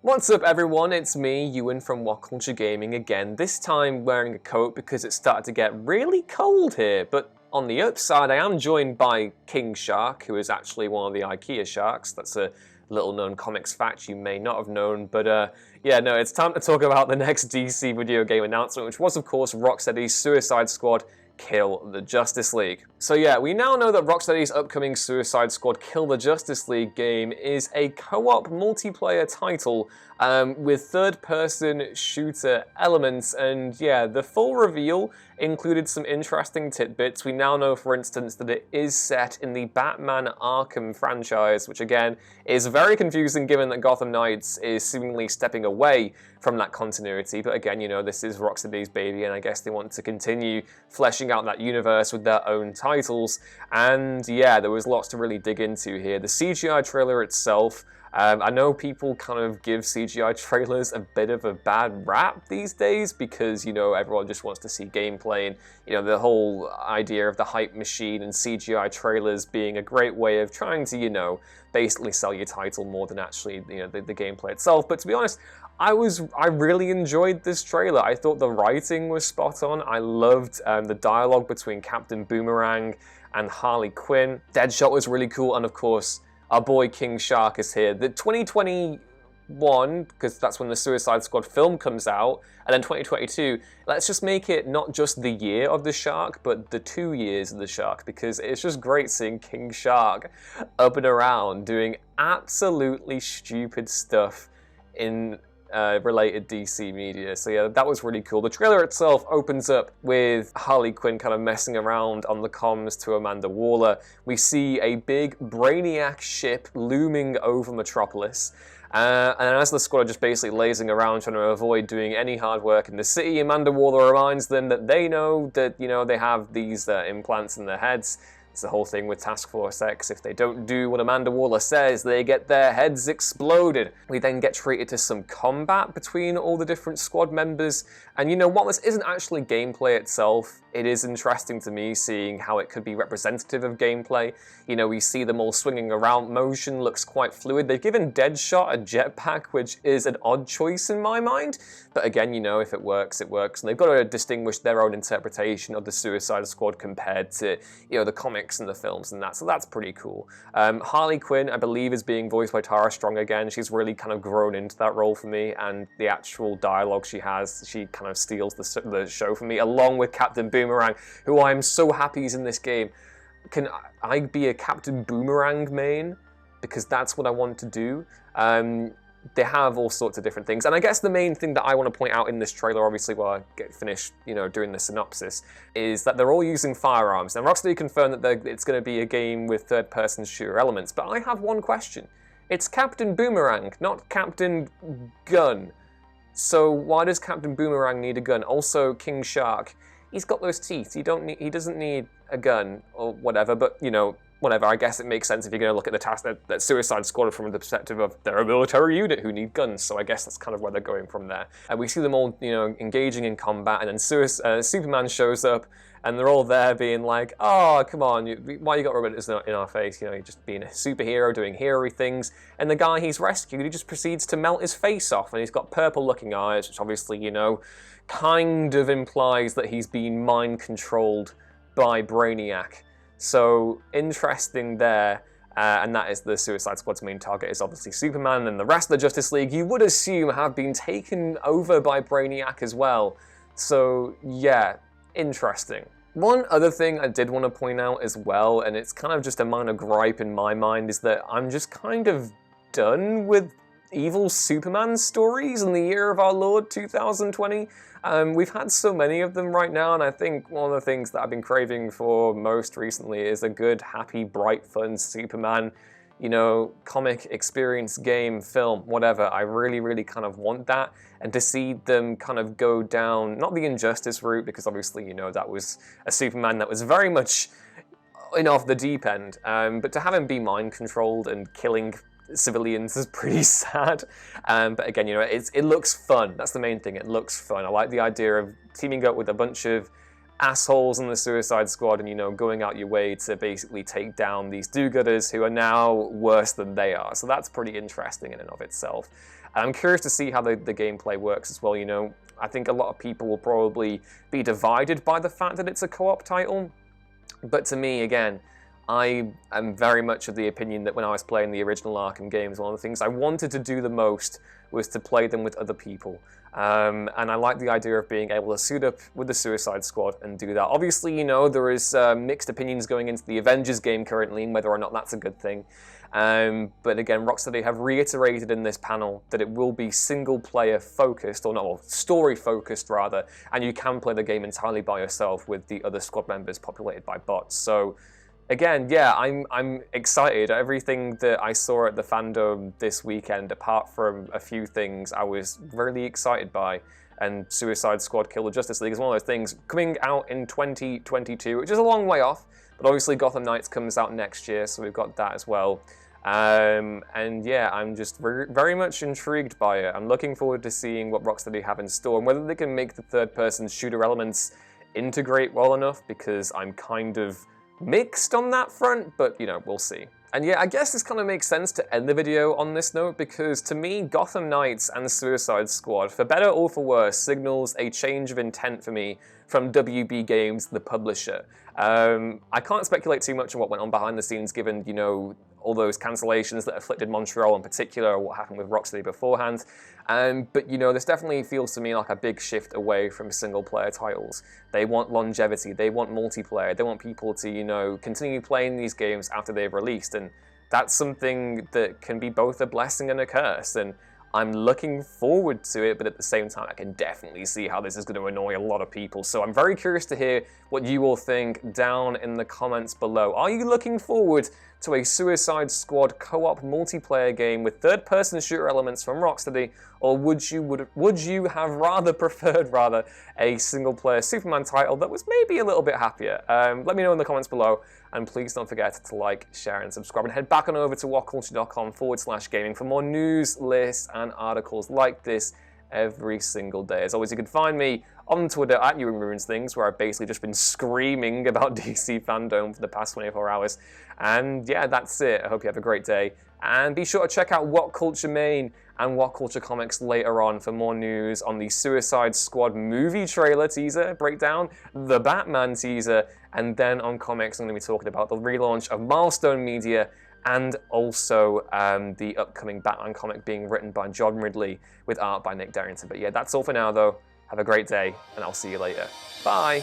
What's up everyone, it's me, Ewan from WhatCulture Gaming again, this time wearing a coat because it started to get really cold here, but on the upside I am joined by King Shark, who is actually one of the IKEA sharks. That's a little known comics fact you may not have known, but yeah, no, it's time to talk about the next DC video game announcement, which was of course Rocksteady's Suicide Squad Kill the Justice League. So yeah, we now know that Rocksteady's upcoming Suicide Squad Kill the Justice League game is a co-op multiplayer title with third-person shooter elements, and yeah, the full reveal included some interesting tidbits. We now know, for instance, that it is set in the Batman Arkham franchise, which again is very confusing given that Gotham Knights is seemingly stepping away from that continuity, but again, you know, this is Rocksteady's baby, and I guess they want to continue fleshing out that universe with their own titles, and yeah, there was lots to really dig into here. The CGI trailer itself, I know people kind of give CGI trailers a bit of a bad rap these days because, you know, everyone just wants to see gameplay, and, you know, the whole idea of the hype machine and CGI trailers being a great way of trying to, you know, basically sell your title more than actually, you know, the gameplay itself. But to be honest, I really enjoyed this trailer. I thought the writing was spot on. I loved the dialogue between Captain Boomerang and Harley Quinn. Deadshot was really cool, and of course, our boy King Shark is here. The 2021, because that's when the Suicide Squad film comes out, and then 2022, let's just make it not just the year of the shark, but the 2 years of the shark, because it's just great seeing King Shark up and around doing absolutely stupid stuff in related DC media. So yeah, that was really cool. The trailer itself opens up with Harley Quinn kind of messing around on the comms to Amanda Waller. We see a big Brainiac ship looming over Metropolis. And as the squad are just basically lazing around trying to avoid doing any hard work in the city, Amanda Waller reminds them that they know that, you know, they have these implants in their heads. It's the whole thing with Task Force X. If they don't do what Amanda Waller says, they get their heads exploded. We then get treated to some combat between all the different squad members. And you know what? This isn't actually gameplay itself. It is interesting to me seeing how it could be representative of gameplay. You know, we see them all swinging around. Motion looks quite fluid. They've given Deadshot a jetpack, which is an odd choice in my mind. But again, you know, if it works, it works. And they've got to distinguish their own interpretation of the Suicide Squad compared to, you know, the comics and the films and that. So that's pretty cool. Harley Quinn, I believe, is being voiced by Tara Strong again. She's really kind of grown into that role for me, and the actual dialogue she has, she kind of steals the show for me, along with Captain Boomerang, who I am so happy is in this game. Can I be a Captain Boomerang main? Because that's what I want to do. They have all sorts of different things, and I guess the main thing that I want to point out in this trailer, obviously while I get finished, you know, doing the synopsis, is that they're all using firearms. Now, Rocksteady confirmed that it's going to be a game with third-person shooter elements, but I have one question. It's Captain Boomerang, not Captain Gun. So why does Captain Boomerang need a gun? Also, King Shark, he's got those teeth. He doesn't need a gun or whatever, but, you know, whatever, I guess it makes sense if you're going to look at the task that Suicide Squad from the perspective of they're a military unit who need guns, so I guess that's kind of where they're going from there. And we see them all, you know, engaging in combat, and then Superman shows up, and they're all there being like, oh, come on, why you got ribbons in our face? You know, you're just being a superhero, doing hero-y things, and the guy he's rescued, he just proceeds to melt his face off, and he's got purple-looking eyes, which obviously, you know, kind of implies that he's been mind-controlled by Brainiac. So, interesting there, and that is the Suicide Squad's main target is obviously Superman, and the rest of the Justice League, you would assume, have been taken over by Brainiac as well. So, yeah, interesting. One other thing I did want to point out as well, and it's kind of just a minor gripe in my mind, is that I'm just kind of done with evil Superman stories in the year of our Lord 2020. We've had so many of them right now, and I think one of the things that I've been craving for most recently is a good, happy, bright, fun Superman, you know, comic, experience, game, film, whatever. I really, really kind of want that, and to see them kind of go down, not the Injustice route, because obviously, you know, that was a Superman that was very much in off the deep end, but to have him be mind-controlled and killing civilians is pretty sad, but again, you know, it looks fun. That's the main thing. It looks fun. I like the idea of teaming up with a bunch of assholes in the Suicide Squad and, you know, going out your way to basically take down these do-gooders who are now worse than they are. So that's pretty interesting in and of itself. And I'm curious to see how the gameplay works as well, you know. I think a lot of people will probably be divided by the fact that it's a co-op title. But to me, again, I am very much of the opinion that when I was playing the original Arkham games, one of the things I wanted to do the most was to play them with other people. And I like the idea of being able to suit up with the Suicide Squad and do that. Obviously, you know, there is mixed opinions going into the Avengers game currently, and whether or not that's a good thing. But again, Rocksteady have reiterated in this panel that it will be single-player focused, or not, or story-focused rather, and you can play the game entirely by yourself with the other squad members populated by bots. So, again, yeah, I'm excited. Everything that I saw at the fandom this weekend, apart from a few things I was really excited by, and Suicide Squad Kill the Justice League is one of those things coming out in 2022, which is a long way off, but obviously Gotham Knights comes out next year, so we've got that as well. And yeah, I'm just very much intrigued by it. I'm looking forward to seeing what Rocksteady have in store, and whether they can make the third-person shooter elements integrate well enough, because I'm kind of mixed on that front, but, you know, we'll see. And yeah, I guess this kind of makes sense to end the video on this note, because to me, Gotham Knights and Suicide Squad, for better or for worse, signals a change of intent for me from WB Games, the publisher. I can't speculate too much on what went on behind the scenes, given, you know, all those cancellations that afflicted Montreal in particular, or what happened with Rocksteady beforehand. But, you know, this definitely feels to me like a big shift away from single-player titles. They want longevity, they want multiplayer, they want people to, you know, continue playing these games after they've released, and that's something that can be both a blessing and a curse, and I'm looking forward to it, but at the same time, I can definitely see how this is going to annoy a lot of people. So I'm very curious to hear what you all think down in the comments below. Are you looking forward to a Suicide Squad co-op multiplayer game with third-person shooter elements from Rocksteady, or would you have rather preferred a single-player Superman title that was maybe a little bit happier? Let me know in the comments below, and please don't forget to like, share, and subscribe, and head back on over to whatculture.com/gaming for more news, lists, and articles like this every single day. As always, you can find me on Twitter at @UinRuinsThings, where I've basically just been screaming about DC fandom for the past 24 hours. And yeah, that's it. I hope you have a great day. And be sure to check out WhatCulture Main and WhatCulture Comics later on for more news on the Suicide Squad movie trailer teaser breakdown, the Batman teaser, and then on comics I'm going to be talking about the relaunch of Milestone Media, and also the upcoming Batman comic being written by John Ridley with art by Nick Darrington. But yeah, that's all for now though. Have a great day, and I'll see you later. Bye!